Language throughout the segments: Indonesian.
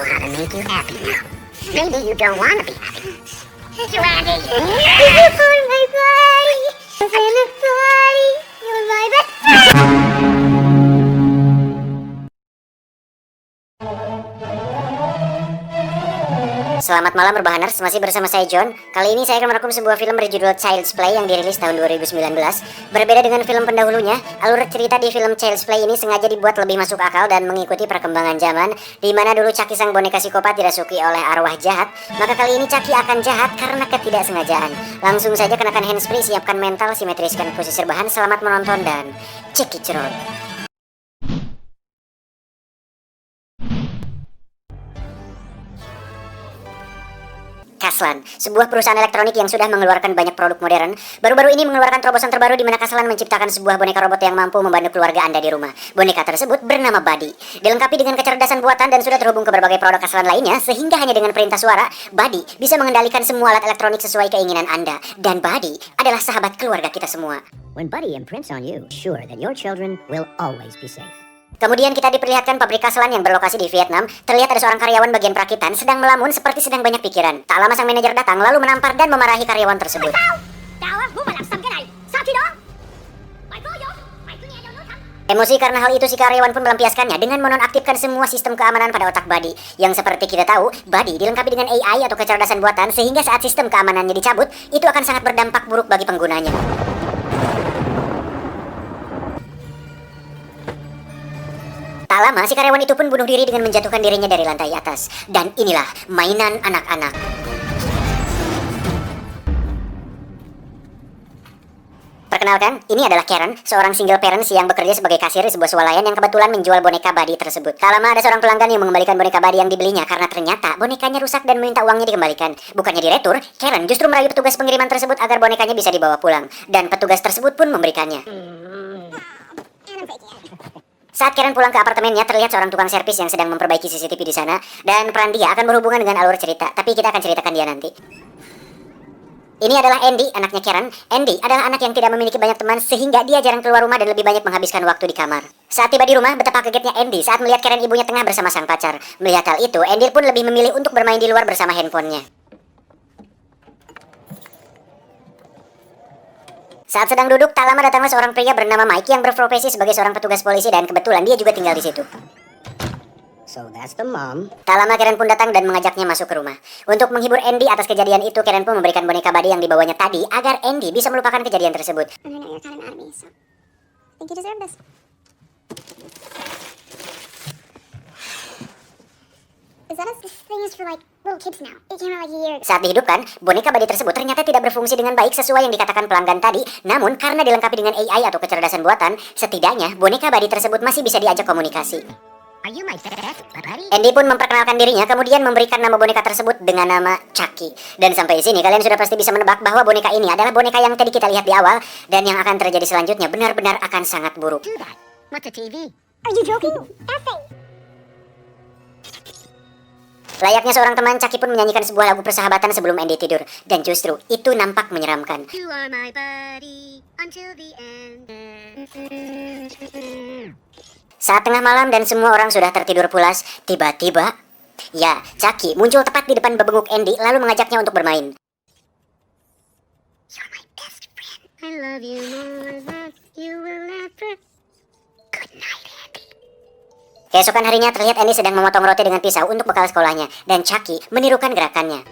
know how to make you happy now. Maybe you don't want to be happy. You're happy. You're for my body. You're my body. You're my best friend. Selamat malam Rebahaners, masih bersama saya John. Kali ini saya akan merangkum sebuah film berjudul Child's Play yang dirilis tahun 2019. Berbeda dengan film pendahulunya, alur cerita di film Child's Play ini sengaja dibuat lebih masuk akal dan mengikuti perkembangan zaman, di mana dulu Chucky sang boneka psikopat dirasuki oleh arwah jahat, maka kali ini Chucky akan jahat karena ketidaksengajaan. Langsung saja kenakan handsfree, siapkan mental, simetriskan posisi rebahan, selamat menonton dan check it out. Kaslan, sebuah perusahaan elektronik yang sudah mengeluarkan banyak produk modern, baru-baru ini mengeluarkan terobosan terbaru di mana Kaslan menciptakan sebuah boneka robot yang mampu membantu keluarga Anda di rumah. Boneka tersebut bernama Buddy. Dilengkapi dengan kecerdasan buatan dan sudah terhubung ke berbagai produk Kaslan lainnya, sehingga hanya dengan perintah suara, Buddy bisa mengendalikan semua alat elektronik sesuai keinginan Anda. Dan Buddy adalah sahabat keluarga kita semua. When Buddy imprints on you, sure that your children will always be safe. Kemudian kita diperlihatkan pabrik Kaslan yang berlokasi di Vietnam. Terlihat ada seorang karyawan bagian perakitan sedang melamun seperti sedang banyak pikiran. Tak lama sang manajer datang lalu menampar dan memarahi karyawan tersebut. Emosi karena hal itu si karyawan pun melampiaskannya dengan menonaktifkan semua sistem keamanan pada otak Buddy. Yang seperti kita tahu, Buddy dilengkapi dengan AI atau kecerdasan buatan sehingga saat sistem keamanannya dicabut, itu akan sangat berdampak buruk bagi penggunanya. Tak lama, si karyawan itu pun bunuh diri dengan menjatuhkan dirinya dari lantai atas. Dan inilah mainan anak-anak. Perkenalkan, ini adalah Karen, seorang single parents yang bekerja sebagai kasir di sebuah swalayan yang kebetulan menjual boneka Buddy tersebut. Tak lama ada seorang pelanggan yang mengembalikan boneka Buddy yang dibelinya karena ternyata bonekanya rusak dan meminta uangnya dikembalikan. Bukannya diretur, Karen justru merayu petugas pengiriman tersebut agar bonekanya bisa dibawa pulang. Dan petugas tersebut pun memberikannya. Saat Karen pulang ke apartemennya, terlihat seorang tukang servis yang sedang memperbaiki CCTV di sana, dan peran dia akan berhubungan dengan alur cerita, tapi kita akan ceritakan dia nanti. Ini adalah Andy, anaknya Karen. Andy adalah anak yang tidak memiliki banyak teman, sehingga dia jarang keluar rumah dan lebih banyak menghabiskan waktu di kamar. Saat tiba di rumah, betapa kagetnya Andy saat melihat Karen ibunya tengah bersama sang pacar. Melihat hal itu, Andy pun lebih memilih untuk bermain di luar bersama handphonenya. Saat sedang duduk, tak lama datanglah seorang pria bernama Mike yang berprofesi sebagai seorang petugas polisi dan kebetulan dia juga tinggal di situ. So that's the mom. Tak lama Karen pun datang dan mengajaknya masuk ke rumah. Untuk menghibur Andy atas kejadian itu, Karen pun memberikan boneka Buddy yang dibawanya tadi agar Andy bisa melupakan kejadian tersebut. Saat dihidupkan, boneka Buddy tersebut ternyata tidak berfungsi dengan baik sesuai yang dikatakan pelanggan tadi. Namun karena dilengkapi dengan AI atau kecerdasan buatan, setidaknya boneka Buddy tersebut masih bisa diajak komunikasi. Are you my best buddy? Andy pun memperkenalkan dirinya, kemudian memberikan nama boneka tersebut dengan nama Chucky. Dan sampai sini kalian sudah pasti bisa menebak bahwa boneka ini adalah boneka yang tadi kita lihat di awal, dan yang akan terjadi selanjutnya benar-benar akan sangat buruk. Do that. What's a TV? Are you joking? Nothing. Layaknya seorang teman, Chucky pun menyanyikan sebuah lagu persahabatan sebelum Andy tidur. Dan justru, itu nampak menyeramkan. You are my buddy until the end. Saat tengah malam dan semua orang sudah tertidur pulas, tiba-tiba, ya, Chucky muncul tepat di depan bebenguk Andy lalu mengajaknya untuk bermain. You're my best friend. I love you more than you will ever. Good night, Andy. Keesokan harinya terlihat Andy sedang memotong roti dengan pisau untuk bekal sekolahnya, dan Chucky menirukan gerakannya.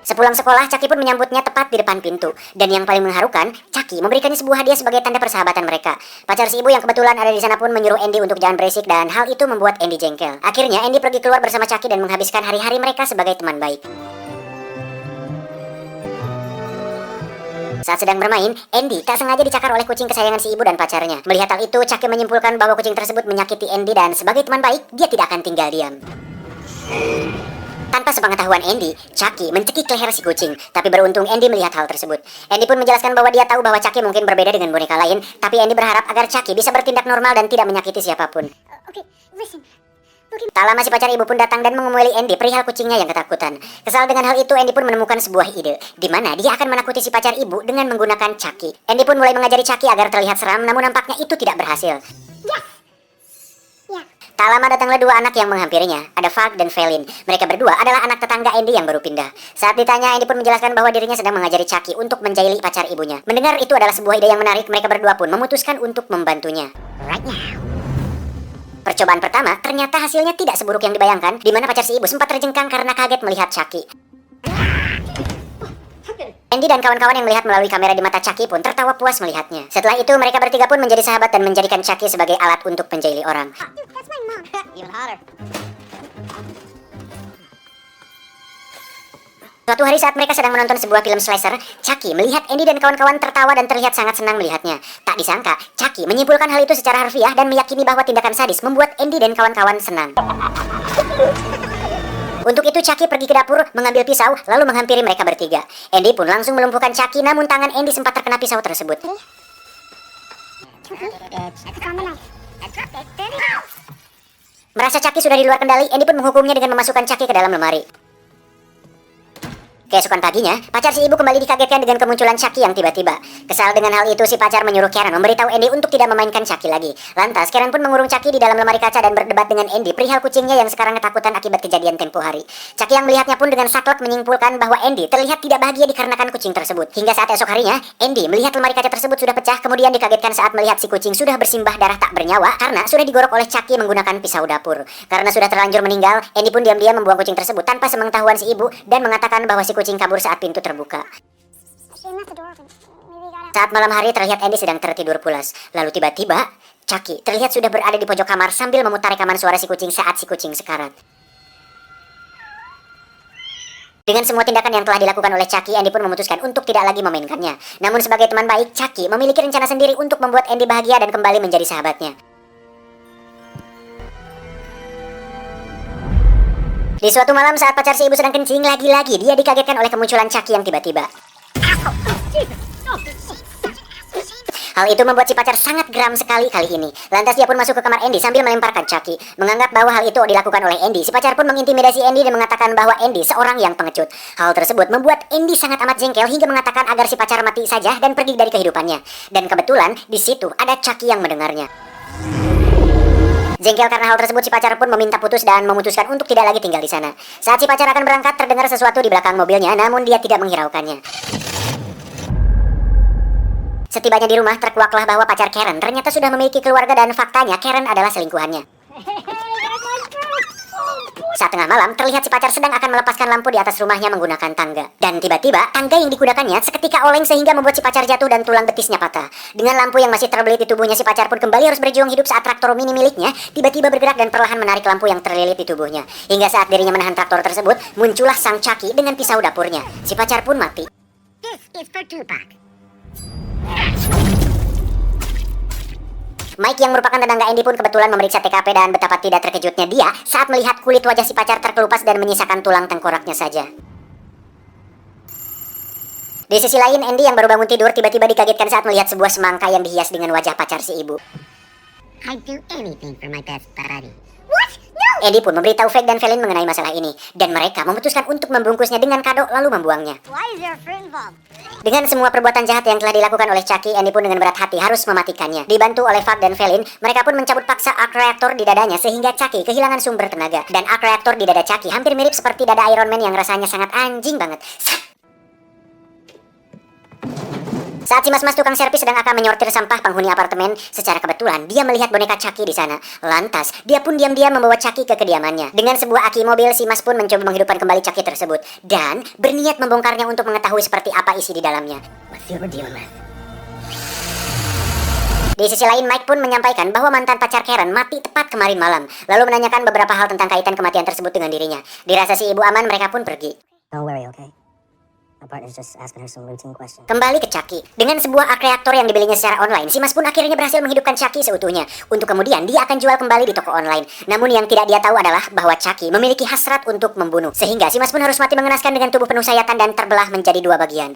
Sepulang sekolah, Chucky pun menyambutnya tepat di depan pintu. Dan yang paling mengharukan, Chucky memberikannya sebuah hadiah sebagai tanda persahabatan mereka. Pacar si ibu yang kebetulan ada di sana pun menyuruh Andy untuk jangan berisik dan hal itu membuat Andy jengkel. Akhirnya Andy pergi keluar bersama Chucky dan menghabiskan hari-hari mereka sebagai teman baik. Saat sedang bermain, Andy tak sengaja dicakar oleh kucing kesayangan si ibu dan pacarnya. Melihat hal itu, Chucky menyimpulkan bahwa kucing tersebut menyakiti Andy dan sebagai teman baik, dia tidak akan tinggal diam. Tanpa sepengetahuan Andy, Chucky mencekik leher si kucing. Tapi beruntung Andy melihat hal tersebut. Andy pun menjelaskan bahwa dia tahu bahwa Chucky mungkin berbeda dengan boneka lain, tapi Andy berharap agar Chucky bisa bertindak normal dan tidak menyakiti siapapun. Okay, listen. Tak lama si pacar ibu pun datang dan mengomeli Andy perihal kucingnya yang ketakutan. Kesal dengan hal itu, Andy pun menemukan sebuah ide, di mana dia akan menakuti si pacar ibu dengan menggunakan Chucky. Andy pun mulai mengajari Chucky agar terlihat seram, namun nampaknya itu tidak berhasil. Yes. Yeah. Tak lama datanglah dua anak yang menghampirinya, ada Fag dan Felin. Mereka berdua adalah anak tetangga Andy yang baru pindah. Saat ditanya, Andy pun menjelaskan bahwa dirinya sedang mengajari Chucky untuk menjahili pacar ibunya. Mendengar itu adalah sebuah ide yang menarik, mereka berdua pun memutuskan untuk membantunya. Right now. Percobaan pertama, ternyata hasilnya tidak seburuk yang dibayangkan, di mana pacar si ibu sempat terjengkang karena kaget melihat Chucky. Andy dan kawan-kawan yang melihat melalui kamera di mata Chucky pun tertawa puas melihatnya. Setelah itu, mereka bertiga pun menjadi sahabat dan menjadikan Chucky sebagai alat untuk menjahili orang. Dude, that's my mom. Even hotter. Suatu hari saat mereka sedang menonton sebuah film slasher, Chucky melihat Andy dan kawan-kawan tertawa dan terlihat sangat senang melihatnya. Tak disangka, Chucky menyimpulkan hal itu secara harfiah dan meyakini bahwa tindakan sadis membuat Andy dan kawan-kawan senang. Untuk itu Chucky pergi ke dapur, mengambil pisau, lalu menghampiri mereka bertiga. Andy pun langsung melumpuhkan Chucky, namun tangan Andy sempat terkena pisau tersebut. It's on the knife. I dropped it. There it goes. Merasa Chucky sudah di luar kendali, Andy pun menghukumnya dengan memasukkan Chucky ke dalam lemari. Keesokan paginya, pacar si ibu kembali dikagetkan dengan kemunculan Chucky yang tiba-tiba. Kesal dengan hal itu, si pacar menyuruh Karen memberitahu Andy untuk tidak memainkan Chucky lagi. Lantas, Karen pun mengurung Chucky di dalam lemari kaca dan berdebat dengan Andy perihal kucingnya yang sekarang ketakutan akibat kejadian tempo hari. Chucky yang melihatnya pun dengan saklek menyimpulkan bahwa Andy terlihat tidak bahagia dikarenakan kucing tersebut. Hingga saat esok harinya, Andy melihat lemari kaca tersebut sudah pecah, kemudian dikagetkan saat melihat si kucing sudah bersimbah darah tak bernyawa karena sudah digorok oleh Chucky menggunakan pisau dapur. Karena sudah terlanjur meninggal, Andy pun diam-diam membuang kucing tersebut tanpa sepengetahuan si ibu dan mengatakan bahwa si kucing kabur saat pintu terbuka. She left the door open. Maybe he got out. Saat malam hari terlihat Andy sedang tertidur pulas. Lalu tiba-tiba, Chucky terlihat sudah berada di pojok kamar sambil memutar rekaman suara si kucing saat si kucing sekarat. Dengan semua tindakan yang telah dilakukan oleh Chucky, Andy pun memutuskan untuk tidak lagi memainkannya. Namun sebagai teman baik, Chucky memiliki rencana sendiri untuk membuat Andy bahagia dan kembali menjadi sahabatnya. Di suatu malam saat pacar si ibu sedang kencing, lagi-lagi dia dikagetkan oleh kemunculan Chucky yang tiba-tiba. Hal itu membuat si pacar sangat geram sekali kali ini. Lantas dia pun masuk ke kamar Andy sambil melemparkan Chucky. Menganggap bahwa hal itu dilakukan oleh Andy, si pacar pun mengintimidasi Andy dan mengatakan bahwa Andy seorang yang pengecut. Hal tersebut membuat Andy sangat amat jengkel hingga mengatakan agar si pacar mati saja dan pergi dari kehidupannya. Dan kebetulan di situ ada Chucky yang mendengarnya. Jengkel karena hal tersebut, si pacar pun meminta putus dan memutuskan untuk tidak lagi tinggal di sana. Saat si pacar akan berangkat, terdengar sesuatu di belakang mobilnya, namun dia tidak menghiraukannya. Setibanya di rumah, terkuaklah bahwa pacar Karen ternyata sudah memiliki keluarga dan faktanya Karen adalah selingkuhannya. Saat tengah malam, terlihat si pacar sedang akan melepaskan lampu di atas rumahnya menggunakan tangga. Dan tiba-tiba, tangga yang digunakannya seketika oleng sehingga membuat si pacar jatuh dan tulang betisnya patah. Dengan lampu yang masih terbelit di tubuhnya, si pacar pun kembali harus berjuang hidup saat traktor mini miliknya tiba-tiba bergerak dan perlahan menarik lampu yang terlilit di tubuhnya. Hingga saat dirinya menahan traktor tersebut, muncullah sang Chucky dengan pisau dapurnya. Si pacar pun mati. This is for Tupac. Mike yang merupakan tetangga Andy pun kebetulan memeriksa TKP dan betapa tidak terkejutnya dia saat melihat kulit wajah si pacar terkelupas dan menyisakan tulang tengkoraknya saja. Di sisi lain, Andy yang baru bangun tidur tiba-tiba dikagetkan saat melihat sebuah semangka yang dihias dengan wajah pacar si ibu. I'd do anything for my best buddy. What? No! Andy pun memberitahu Fake dan Felin mengenai masalah ini, dan mereka memutuskan untuk membungkusnya dengan kado lalu membuangnya. Why is there fruit involved? Dengan semua perbuatan jahat yang telah dilakukan oleh Chucky, Andy pun dengan berat hati harus mematikannya. Dibantu oleh Fag dan Felin, mereka pun mencabut paksa arc reactor di dadanya sehingga Chucky kehilangan sumber tenaga. Dan arc reactor di dada Chucky hampir mirip seperti dada Iron Man yang rasanya sangat anjing banget. Saat si mas-mas tukang servis sedang akan menyortir sampah penghuni apartemen, secara kebetulan dia melihat boneka Chucky di sana. Lantas, dia pun diam-diam membawa Chucky ke kediamannya. Dengan sebuah aki mobil, si mas pun mencoba menghidupkan kembali Chucky tersebut dan berniat membongkarnya untuk mengetahui seperti apa isi di dalamnya. Let's see what we're dealing with. Di sisi lain, Mike pun menyampaikan bahwa mantan pacar Karen mati tepat kemarin malam, lalu menanyakan beberapa hal tentang kaitan kematian tersebut dengan dirinya. Dirasa si ibu aman, mereka pun pergi. Don't worry, okay? My partner's just asking her some routine questions. Kembali ke Chucky. Dengan sebuah arc reactor yang dibelinya secara online, si mas pun akhirnya berhasil menghidupkan Chucky seutuhnya. Untuk kemudian dia akan jual kembali di toko online. Namun yang tidak dia tahu adalah bahwa Chucky memiliki hasrat untuk membunuh. Sehingga si mas pun harus mati mengenaskan dengan tubuh penuh sayatan dan terbelah menjadi dua bagian.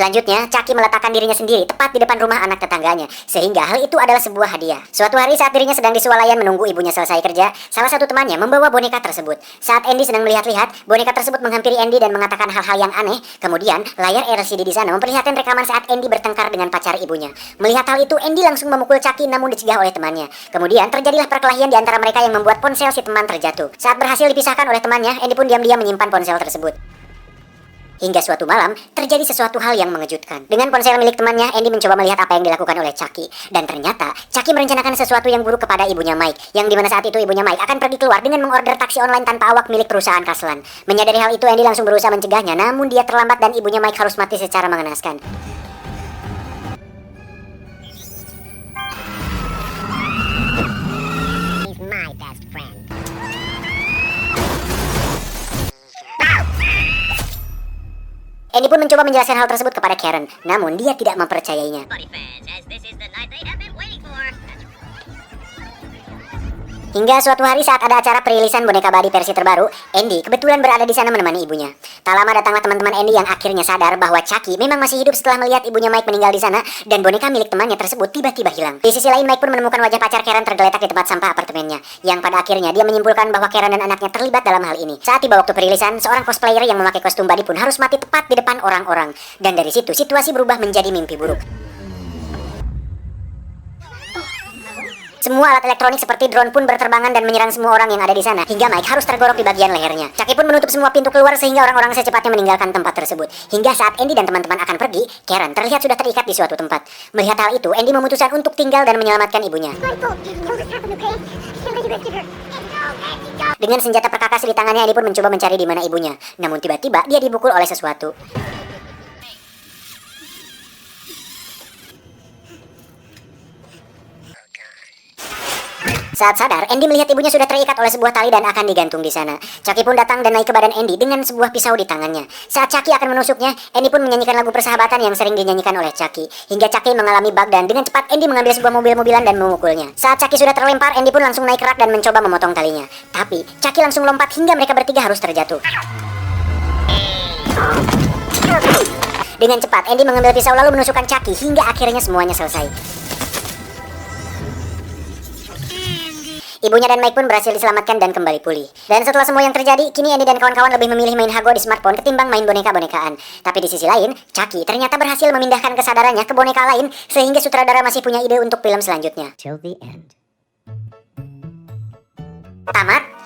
Selanjutnya, Chucky meletakkan dirinya sendiri tepat di depan rumah anak tetangganya, sehingga hal itu adalah sebuah hadiah. Suatu hari saat dirinya sedang di swalayan menunggu ibunya selesai kerja, salah satu temannya membawa boneka tersebut. Saat Andy sedang melihat-lihat, boneka tersebut menghampiri Andy dan mengatakan hal-hal yang aneh. Kemudian, layar LCD di sana memperlihatkan rekaman saat Andy bertengkar dengan pacar ibunya. Melihat hal itu, Andy langsung memukul Chucky namun dicegah oleh temannya. Kemudian, terjadilah perkelahian di antara mereka yang membuat ponsel si teman terjatuh. Saat berhasil dipisahkan oleh temannya, Andy pun diam-diam menyimpan ponsel tersebut. Hingga suatu malam, terjadi sesuatu hal yang mengejutkan. Dengan ponsel milik temannya, Andy mencoba melihat apa yang dilakukan oleh Chucky. Dan ternyata, Chucky merencanakan sesuatu yang buruk kepada ibunya Mike. Yang dimana saat itu ibunya Mike akan pergi keluar dengan mengorder taksi online tanpa awak milik perusahaan Kaslan. Menyadari hal itu, Andy langsung berusaha mencegahnya, namun dia terlambat dan ibunya Mike harus mati secara mengenaskan. He's my best friend. Andy pun mencoba menjelaskan hal tersebut kepada Karen, namun dia tidak mempercayainya. Hingga suatu hari saat ada acara perilisan boneka Buddy versi terbaru, Andy kebetulan berada di sana menemani ibunya. Tak lama datanglah teman-teman Andy yang akhirnya sadar bahwa Chucky memang masih hidup setelah melihat ibunya Mike meninggal di sana dan boneka milik temannya tersebut tiba-tiba hilang. Di sisi lain, Mike pun menemukan wajah pacar Karen tergeletak di tempat sampah apartemennya, yang pada akhirnya dia menyimpulkan bahwa Karen dan anaknya terlibat dalam hal ini. Saat tiba waktu perilisan, seorang cosplayer yang memakai kostum Buddy pun harus mati tepat di depan orang-orang. Dan dari situ situasi berubah menjadi mimpi buruk. Semua alat elektronik seperti drone pun berterbangan dan menyerang semua orang yang ada di sana, hingga Mike harus tergorok di bagian lehernya. Chucky pun menutup semua pintu keluar sehingga orang-orang secepatnya meninggalkan tempat tersebut. Hingga saat Andy dan teman-teman akan pergi, Karen terlihat sudah terikat di suatu tempat. Melihat hal itu, Andy memutuskan untuk tinggal dan menyelamatkan ibunya. Dengan senjata perkakas di tangannya, Andy pun mencoba mencari di mana ibunya. Namun tiba-tiba dia dipukul oleh sesuatu. Saat sadar, Andy melihat ibunya sudah terikat oleh sebuah tali dan akan digantung di sana. Chucky pun datang dan naik ke badan Andy dengan sebuah pisau di tangannya. Saat Chucky akan menusuknya, Andy pun menyanyikan lagu persahabatan yang sering dinyanyikan oleh Chucky. Hingga Chucky mengalami bug dan dengan cepat Andy mengambil sebuah mobil-mobilan dan memukulnya. Saat Chucky sudah terlempar, Andy pun langsung naik ke rak dan mencoba memotong talinya. Tapi, Chucky langsung lompat hingga mereka bertiga harus terjatuh. Dengan cepat, Andy mengambil pisau lalu menusukkan Chucky hingga akhirnya semuanya selesai. Ibunya dan Mike pun berhasil diselamatkan dan kembali pulih. Dan setelah semua yang terjadi, kini Andy dan kawan-kawan lebih memilih main Hago di smartphone ketimbang main boneka-bonekaan. Tapi di sisi lain, Chucky ternyata berhasil memindahkan kesadarannya ke boneka lain sehingga sutradara masih punya ide untuk film selanjutnya. Till the end. Tamat.